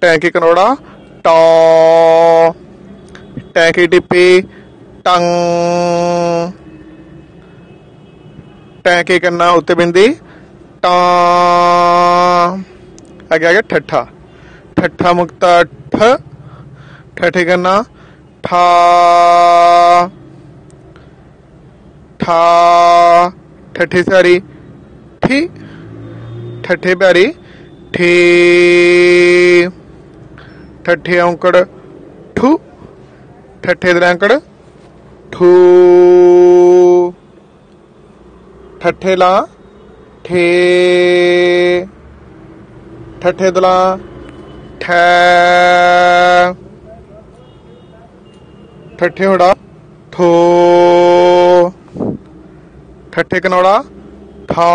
टैंकी कनौड़ा टौ, टैंकी टिप्पी टंग, टैंकी कन्ना उत्ते बिंदी टा। आगे आ गया ठट्ठा, ठट्ठा मुक्ता ठ, ठठे कन्ना ठा, ठा, ठठी सारी ठी, ठठे प्यारी ठी, ठठे औंकड़ ठू, ठठे दलैंकड़ ठू, ठठे ला ठे, ठठे दला ठै, ठठे होड़ा ठो, ठठे कनौड़ा ठा,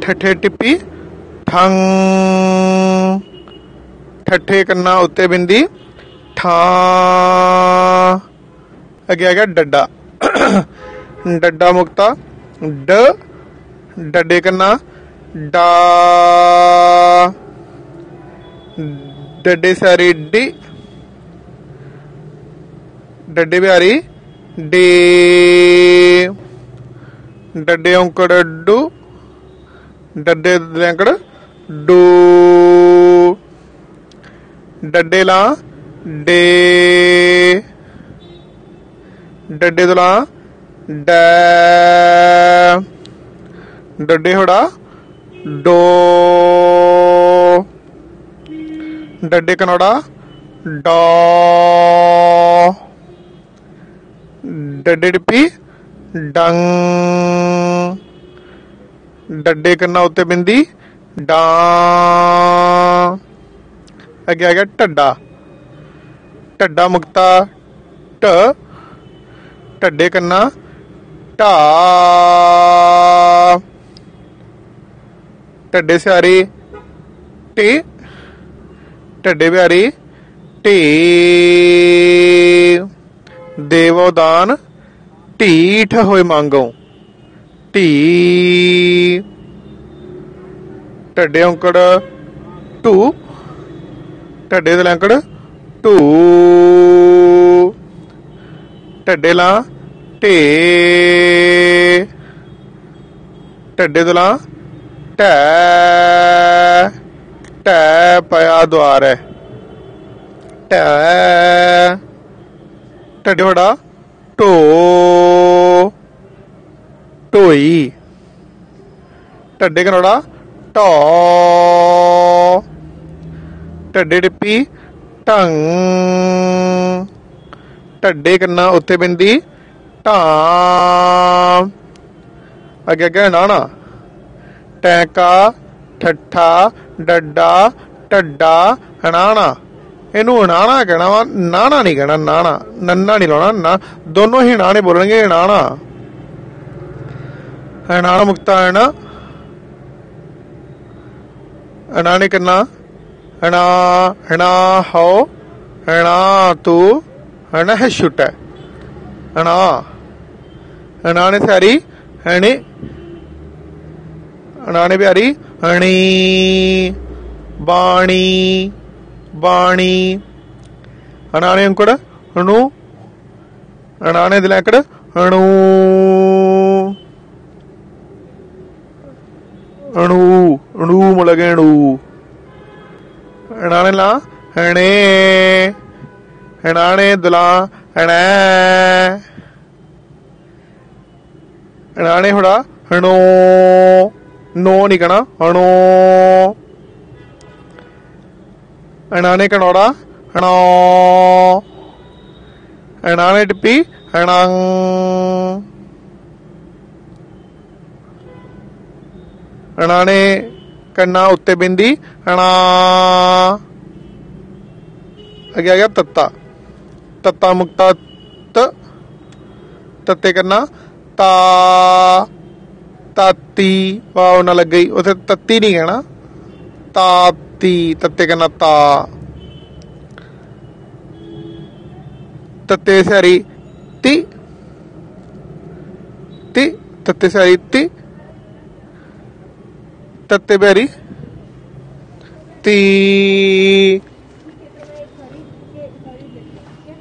ठठे टिप्पी ठंग, ठठे कन्ना उत्ते बिंदी ठा। अगे आ गया डड्डा, डड्डा मुक्ता ड, डड्डे कन्ना डा, डड्डे सारी डी, डड्डे प्यारी डी, डड्डे औंकड़ डू, डड्डे दलैंकड़ डू, डड्डे ला डे, डड्डे दला डै, डड्डे होड़ा डो, डड्डे कनौड़ा डॉ, डड्डे टिप्पी डंग, डड्डे कन्ना उत्ते बिंदी डा। अगे आ गया ढड्डा, ढड्डा मुक्ता ढ, ढड्डे कन्ना ढा, ढड्डे स्यारी टी, ढड्डे प्यारी टी, देवो दान ढीठ होए मांगो ढी, ढड्डे औंकड़ टू, ढड्डे दलैंकड़ ढू, ढड्डे ला ढे, ढड्डे दला ढै, ढै पया द्वार है ढै, ढड्डे होड़ा ढो, ढोई, ढड्डे कनौड़ा ढौ, ढड्डे टिप्पी ढंग, ढड्डे कन्ना उत्ते बिंदी ढा। अगे अगे नाना, टैंका ठट्ठा डड्डा ढड्डा हनाना, इनू हनाना कहना वा, नाना नहीं कहना, नाना नन्ना नहीं लाना ना, दोनों ही नाने बोलेंगे नाना। हनाना मुक्ता है ना, हनाने करना हना, हना हो, हना तू, हना है छुट है हना, हनाने सारी हनी, हनाने प्यारी हनी, बाणी, बाणी, हनाने अंकुड़ हणु, हनाने दिलैंकड़ हणु, अणु, अणु मुलगे अणु, हनाने ला हणे, हनाने दुला हणै, हनाने होड़ा हणो, नो नहीं कहना हणो, हनाने कनौड़ा हणो, हनाने टिप्पी हणंग, हनाने कन्ना उत्ते बिंदी हना। अगे आ गया तत्ता, तत्ता मुक्ता त, तत्ते करना ता, ताती वाव ना लग गई उसे तत्ती नहीं कहना, ताती, तत्ते करना ता, तत्ते सारी ती, ती, तत्ते सारी ती, तत्ते प्यारी ती,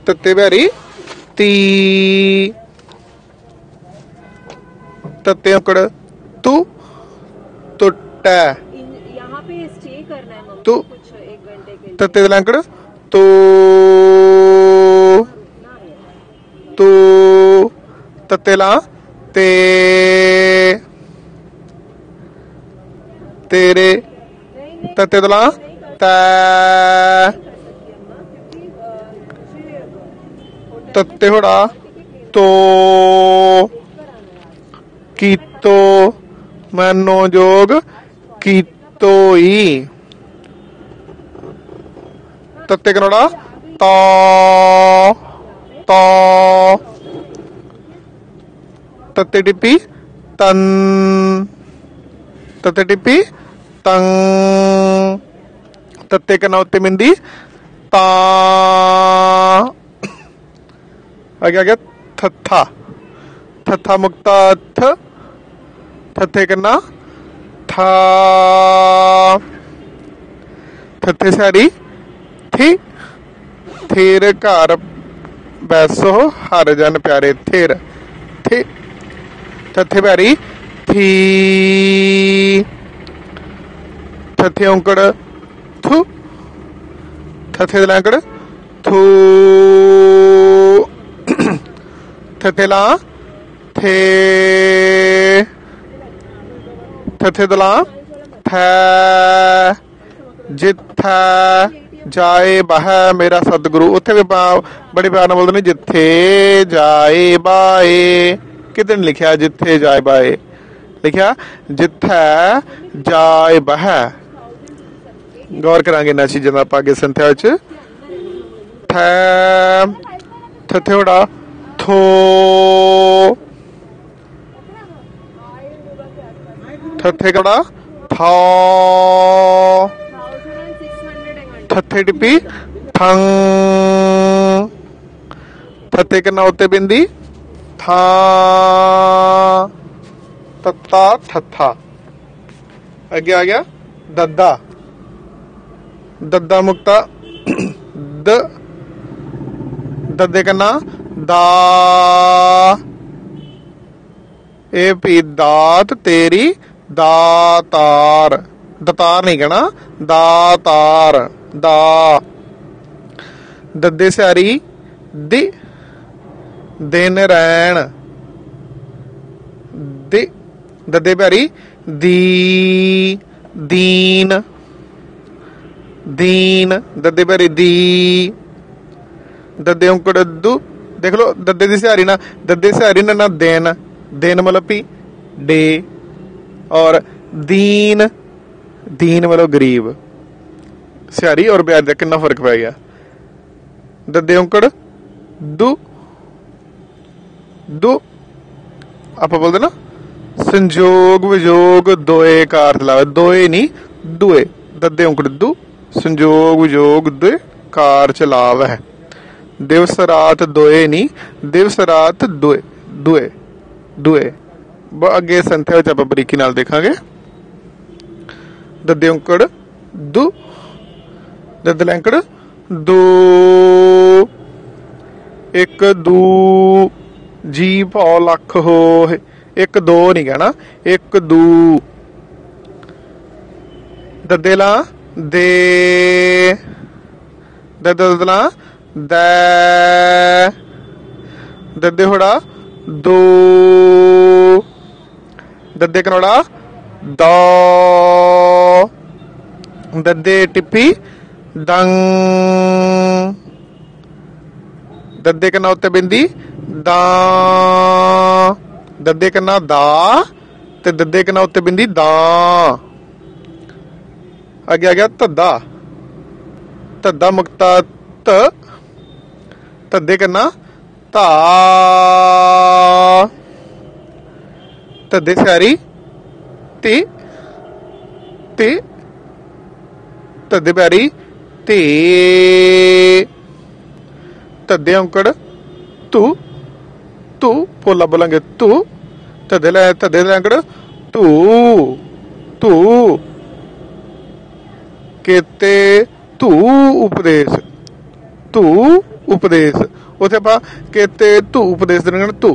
तत्ते प्यारी ती, तत्ते अंकड़ तू, तुट्ट, यहाँ पे स्टे करना है मम्मी तू, कुछ 1 घंटे के लिए। तत्ते अंकड़ तू, तू, तत्ते ला ते, तेरे, तत्ते दला ता, तत्ते होड़ा तो, कीतो, मैनो जोग कीतो ही, तत्ते कनोड़ा तो, तो, तत्ते टिप्पी तन, तत्ते टिप्पी तंग, तत्ते कना उत्ते बिंदी ता, आगे आ गया थथा, थथा मुक्ता थ, थथे कना था, थथे सारी थी, थेर घर बैसो हर जन प्यारे थेर, थे, थथे प्यारी थी, थथे औंकड़ थू, थथे दलांकड़ थू, थथे ला थे, थथे दला थे, जिथे जाए बह मेरा सतगुरु, उत्थे भी बड़े प्यार बोलते ने जिथे जाए बाए, किते नहीं लिखा जिथे जाए बाए, लिखा जिथे जाए बह। गौर करांगे इन्हां चीज़ां दा आपां अगे संथ्या विच। थथे होड़ा थो, थथे कड़ा था, थथे टिप्पी थंग, थथे कना उत्ते बिंदी था, तत्ता थथा। आगे आ गया दद्दा, दद्दा मुक्ता द, दद्दे कना दा, ए पी दात तेरी दातार, दातार नहीं कहना दातार, दा, दद्दे स्यारी दी, दिन रैन दी, दद्दे प्यारी दी, दीन, दीन, दद्दे प्यारी दी, दद्दे औंकड़ दू, देख लो दद्दे दी स्यारी ना, दद्दे स्यारी ना दिन, दिन मतलब पी डे, और दीन, दीन मतलब गरीब, स्यारी और ब्याज का कितना फर्क पै गया। दद्दे औंकड़ दू, दू आप बोलते ना संजोग विजोग दोए कार चलावे, दोए नहीं दुए, दद्दे औंकड़ दू, संजोग विजोग दुए कार चलावे, दिवस रात दोए नहीं दिवस रात दुए, दुए, दुए। अगे संथ्या विच आपां बरीकी नाल देखांगे। दद्दे औंकड़ दू, दद्दे लैंकड़ दो, एक दू जी भौ लख हो, एक दो नहीं कहना एक दू, दद्दे ला दे, दद्दे दला दै, दद्दे होड़ा दो, दद्दे कनोड़ा दो, दद्दे टिप्पी दंग, दद्दे कन्ना उत्ते बिंदी दा, दद्दे कन्ना दा ते दद्दे कन्ना उत्ते बिंदी दा। अगे आ गया धद्दा, धद्दा मुक्ता त, धद्दे कन्ना धा, धद्दे स्यारी ती, ती, धद्दे प्यारी धी, धद्दे औंकड़ तू, तू पोला बोलेंगे तू, धद्दे लैंकड़ तू, तू, केते धू उपदेश, धू उपदेश। उत्थे आपां केते धू उपदेश देना धू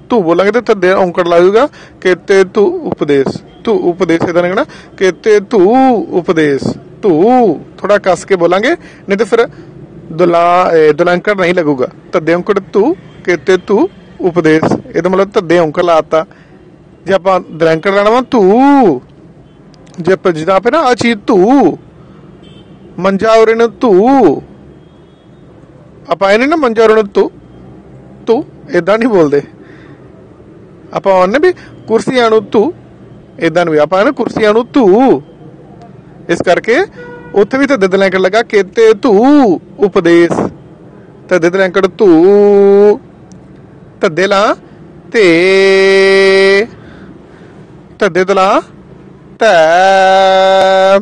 धू बोलांगे तो थद्दे औंकड़ लगेगा केते धू उपदेश, धू उपदेश इहदा कहना केते धू उपदेश। धू थोड़ा कस के बोलांगे नहीं तो फिर दुलांकड़ नहीं लगूगा। थद्दे औंकड़ धू केते धू उपदेश, ਇਹਦਾ मतलब ਧੱਦੇ ਔਂਕੜ ਲਾਤਾ। ਜੇ ਆਪਾਂ ਦਲੰਕੜ ਲੈਣਾ ਵਾ ਧੂ, ਜੇ ਜਿੱਦਾਂ ਆਪੇ ਨਾ ਆ ਚੀਜ਼ ਧੂ, ਮੰਜਾ ਉਰੇ ਨੂੰ ਧੂ, ਆਪਾਂ ਇਹਨੇ ਨਾ ਮੰਜਾ ਉਰੇ ਨੂੰ ਧੂ ਧੂ ਏਦਾਂ ਨਹੀਂ ਬੋਲਦੇ। ਆਪਾਂ ਉਹਨੇ ਵੀ ਕੁਰਸੀਆਂ ਨੂੰ ਧੂ, ਏਦਾਂ ਵੀ ਆਪਾਂ ਨਾ ਕੁਰਸੀਆਂ ਨੂੰ ਧੂ। ਇਸ ਕਰਕੇ ਉੱਥੇ ਵੀ ਧੱਦੇ ਦਲੰਕੜ ਲੱਗਾ केते धू उपदेश, ਧੱਦੇ ਦਲੰਕੜ ਧੂ, ਧੱਦੇ ਲਾ ਤੇ, ਧੱਦੇ ਤਲਾ ਧੈ,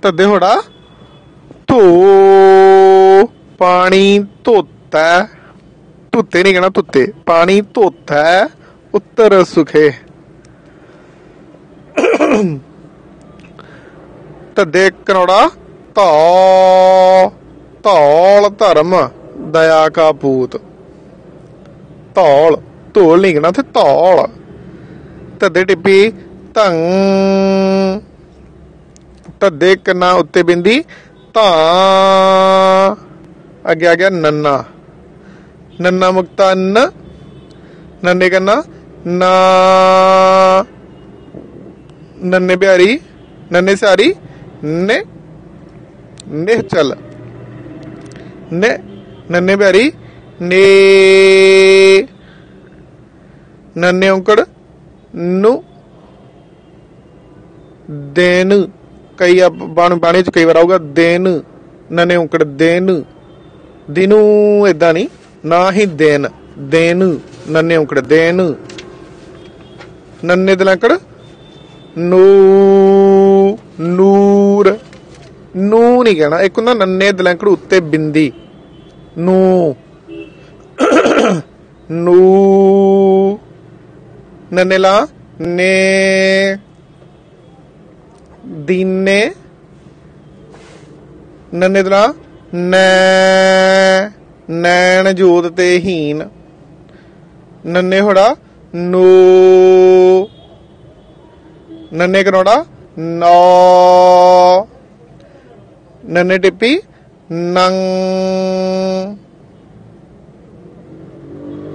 ਧੱਦੇ ਹੋੜਾ ਧੋ, ਪਾਣੀ ਧੋਤਾ, ਧੁੱਤੇ ਨਹੀਂ ਕਹਿਣਾ ਧੁੱਤੇ, ਪਾਣੀ ਧੋਤਾ ਉੱਤਰ ਸੁਖੇ। ਧੱਦੇ ਕਨੌੜਾ ਧੌ, ਧੌਲ ਧਰਮ ਦਇਆ ਕਾ ਪੂਤ, ਧੌਲ ਧੋਲ ਨਹੀਂ ਕਹਿਣਾ ਉੱਥੇ ਧੌਲ। ਧੱਦੇ ਟਿੱਪੀ ਧੰ, ਧੱਦੇ ਕੰਨਾ ਉੱਤੇ ਬਿੰਦੀ ਧਾਂ, ਅੱਗੇ ਆ ਗਿਆ ਨੰਨਾ, ਨੰਨਾ ਮੁਕਤਾ ਨ, ਨੰਨੇ ਕੰਨਾ ਨਾ, ਨੰਨੇ ਬਿਹਾਰੀ ਨੰਨੇ ਸਾਰੀ ਨੇ, ਨਿਹਚਲ ਨੇ, ਨੰਨੇ ਬਿਹਾਰੀ ਨੇ, ਨੰਨੇ ਔਂਕੜ ਨੂੰ, ਦੇਨ, ਕਈ ਬਾਣੀ ਚ ਕਈ ਵਾਰ ਆਊਗਾ ਦੇਨ, ਨੰਨੇ ਔਂਕੜ ਦੇਨ, ਦਿਨੂ ਏਦਾਂ ਨਹੀਂ, ਨਾ ਹੀ ਦੇਨ, ਦੇਨ, ਨੰਨੇ ਔਂਕੜ ਦੇਨ। ਨੰਨੇ ਦਲੰਕੜ ਨੂ, ਨੂਰ, ਨੂ ਨਹੀਂ ਕਹਿਣਾ। ਇੱਕ ਹੁੰਦਾ ਨੰਨੇ ਦਲੰਕੜ ਉੱਤੇ ਬਿੰਦੀ ਨੂ, ਨੂ, ਨੰਨੇ ਲਾ ਨੇ, ਦੀਨੇ, ਨੰਨੇ ਦਲਾ ਨੈ, ਨੈਣ ਜੋਤ ਤੇ ਹੀਨ, ਨੰਨੇ ਹੋੜਾ ਨੋ, ਨੰਨੇ ਕਰੋੜਾ ਨੌ, ਨੰਨੇ ਟਿੱਪੀ ਨੰ,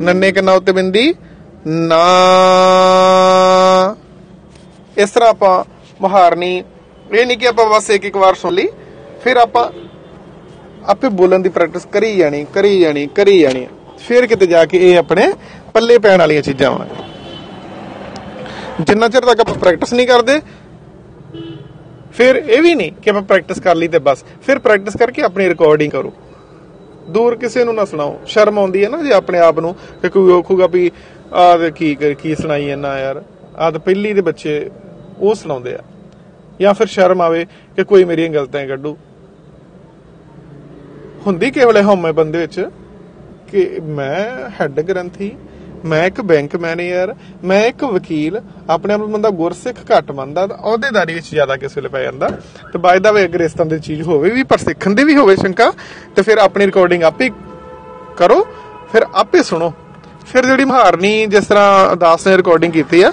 ਨੰਨੇ ਕੰਨਾ ਉੱਤੇ ਬਿੰਦੀ ਨਾ। ਇਸ ਤਰ੍ਹਾਂ ਆਪਾਂ ਮੁਹਾਰਨੀ, ਇਹ ਨਹੀਂ ਕਿ ਆਪਾਂ ਬਸ ਇੱਕ ਵਾਰ ਸੁਣ ਲਈ ਫਿਰ ਆਪਾਂ ਆਪੇ ਬੋਲਣ ਦੀ ਪ੍ਰੈਕਟਿਸ ਕਰੀ ਜਾਣੀ ਕਰੀ ਜਾਣੀ ਕਰੀ ਜਾਣੀ, ਫਿਰ ਕਿਤੇ ਜਾ ਕੇ ਇਹ ਆਪਣੇ ਪੱਲੇ ਪੈਣ ਵਾਲੀਆਂ ਚੀਜ਼ਾਂ ਹੋਣ। ਜਿੰਨਾ ਚਿਰ ਤੱਕ ਆਪਾਂ ਪ੍ਰੈਕਟਿਸ ਨਹੀਂ ਕਰਦੇ ਫਿਰ ਇਹ ਵੀ ਨਹੀਂ ਕਿ ਆਪਾਂ ਪ੍ਰੈਕਟਿਸ ਕਰ ਲਈ ਤੇ ਬਸ, ਫਿਰ ਪ੍ਰੈਕਟਿਸ ਕਰਕੇ ਆਪਣੀ ਰਿਕਾਰਡਿੰਗ ਕਰੋ, ਦੂਰ ਕਿਸੇ ਨੂੰ ਨਾ ਸੁਣਾਓ। ਸ਼ਰਮ ਆਉਂਦੀ ਹੈ ਨਾ ਜੇ ਆਪਣੇ ਆਪ ਨੂੰ, ਕਿ ਕੋਈ ਆਖੂਗਾ ਵੀ ਆਹ ਕੀ ਸੁਣਾਈ ਜਾਂਦਾ ਯਾਰ, ਆਹ ਤਾਂ ਪਹਿਲੀ ਦੇ ਬੱਚੇ ਉਹ ਸੁਣਾਉਂਦੇ ਆ, ਜਾਂ ਫਿਰ ਸ਼ਰਮ ਆਵੇ ਕਿ ਕੋਈ ਮੇਰੀਆਂ ਗਲਤੀਆਂ ਕੱਢੂ। ਹੁੰਦੀ ਕੇਵਲ ਹਉਮੈ ਬੰਦੇ ਵਿੱਚ ਕਿ ਮੈਂ ਹੈਡ ਗ੍ਰੰਥੀ, ਮੈਂ ਇੱਕ ਬੈਂਕ ਮੈਨੇਜਰ, ਮੈਂ ਇੱਕ ਵਕੀਲ, ਆਪਣੇ ਆਪ ਨੂੰ ਬੰਦਾ ਗੁਰਸਿੱਖ ਘੱਟ ਮੰਨਦਾ, ਅਹੁਦੇਦਾਰੀ ਵਿੱਚ ਜ਼ਿਆਦਾ ਕਿਸੇ ਵੇਲੇ ਪੈ ਜਾਂਦਾ। ਤੇ ਬਾਅਦ ਵੇ ਅਗਰ ਇਸ ਤਰ੍ਹਾਂ ਦੀ ਚੀਜ਼ ਹੋਵੇ ਵੀ, ਪਰ ਸਿੱਖਣ ਦੀ ਵੀ ਹੋਵੇ ਸ਼ੰਕਾ, ਤੇ ਫਿਰ ਆਪਣੀ ਰਿਕਾਰਡਿੰਗ ਆਪੇ ਕਰੋ, ਫਿਰ ਆਪੇ ਸੁਣੋ। ਫਿਰ ਜਿਹੜੀ ਮੁਹਾਰਨੀ ਜਿਸ ਤਰ੍ਹਾਂ ਦਾਸ ਨੇ ਰਿਕਾਰਡਿੰਗ ਕੀਤੀ ਆ,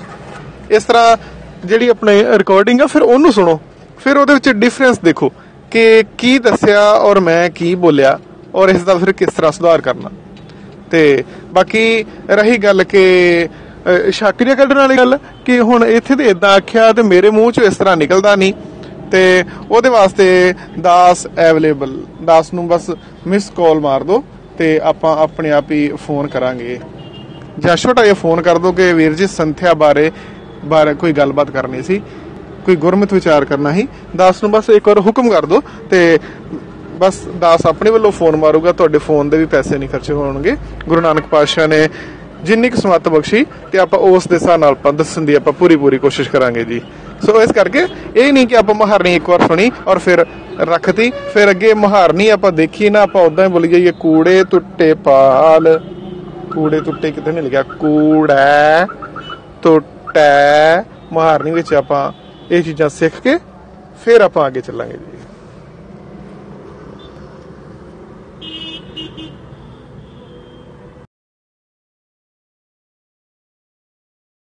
ਇਸ ਤਰ੍ਹਾਂ ਜਿਹੜੀ ਆਪਣੀ ਰਿਕਾਰਡਿੰਗ ਆ ਫਿਰ ਉਹਨੂੰ ਸੁਣੋ, ਫਿਰ ਉਹਦੇ ਵਿੱਚ ਡਿਫਰੈਂਸ ਦੇਖੋ ਕਿ ਕੀ ਦੱਸਿਆ ਔਰ ਮੈਂ ਕੀ ਬੋਲਿਆ, ਔਰ ਇਸ ਦਾ ਫਿਰ ਕਿਸ ਤਰ੍ਹਾਂ ਸੁਧਾਰ ਕਰਨਾ। ਤੇ ਬਾਕੀ ਰਹੀ ਗੱਲ ਕਿ ਸ਼ਾਕਰੀਆਂ ਕੱਢਣ ਵਾਲੀ ਗੱਲ ਕਿ ਹੁਣ ਇੱਥੇ ਤੇ ਇਦਾਂ ਆਖਿਆ ਤੇ ਮੇਰੇ ਮੂੰਹ ਚੋਂ ਇਸ ਤਰ੍ਹਾਂ ਨਿਕਲਦਾ ਨਹੀਂ, ਤੇ ਉਹਦੇ ਵਾਸਤੇ ਦਾਸ ਅਵੇਲੇਬਲ, ਦਾਸ ਨੂੰ ਬਸ ਮਿਸ ਕਾਲ ਮਾਰ ਦਿਓ ਤੇ ਆਪਾਂ ਆਪਣੇ ਆਪ ਹੀ ਫੋਨ ਕਰਾਂਗੇ, ਜਾਂ ਛੋਟਾ ਜਿਹਾ ਫੋਨ ਕਰ ਦਿਓ ਕਿ ਵੀਰ ਜੀ ਸੰਥਿਆ ਬਾਰੇ ਕੋਈ ਗੱਲਬਾਤ ਕਰਨੀ ਸੀ, ਕੋਈ ਗੁਰਮਤਿ ਵਿਚਾਰ ਕਰਨਾ ਸੀ। ਦਾਸ ਨੂੰ ਬਸ ਇੱਕ ਵਾਰ ਹੁਕਮ ਕਰ ਦਿਓ ਤੇ ਬਸ ਦਾਸ ਆਪਣੇ ਵੱਲੋਂ ਫੋਨ ਮਾਰੂਗਾ, ਤੁਹਾਡੇ ਫੋਨ ਦੇ ਵੀ ਪੈਸੇ ਨਹੀਂ ਖਰਚੇ ਹੋਣਗੇ। ਗੁਰੂ ਨਾਨਕ ਪਾਤਸ਼ਾਹ ਨੇ ਜਿੰਨੀ ਕੁ ਸਮੱਤ ਬਖਸ਼ੀ ਤੇ ਆਪਾਂ ਉਸ ਦੇ ਹਿਸਾਬ ਨਾਲ ਆਪਾਂ ਦੱਸਣ ਦੀ ਆਪਾਂ ਪੂਰੀ ਕੋਸ਼ਿਸ਼ ਕਰਾਂਗੇ ਜੀ। ਸੋ ਇਸ ਕਰਕੇ ਇਹ ਨਹੀਂ ਕਿ ਆਪਾਂ ਮੁਹਾਰਨੀ ਇੱਕ ਵਾਰ ਸੁਣੀ ਔਰ ਫਿਰ ਰੱਖਤੀ, ਫਿਰ ਅੱਗੇ ਮੁਹਾਰਨੀ ਆਪਾਂ ਦੇਖੀ ਨਾ, ਆਪਾਂ ਉਦਾਂ ਹੀ ਬੋਲੀ ਜਾਈਏ ਕੂੜੇ ਟੁੱਟੇ ਪਾਲ, ਕੂੜੇ ਟੁੱਟੇ ਕਿਤੇ ਨਹੀਂ ਲਿਖਿਆ, ਕੂੜਾ ਟੁੱਟੈ। ਮੁਹਾਰਨੀ ਵਿੱਚ ਆਪਾਂ ਇਹ ਚੀਜ਼ਾਂ ਸਿੱਖ ਕੇ ਫਿਰ ਆਪਾਂ ਅੱਗੇ ਚੱਲਾਂਗੇ ਜੀ।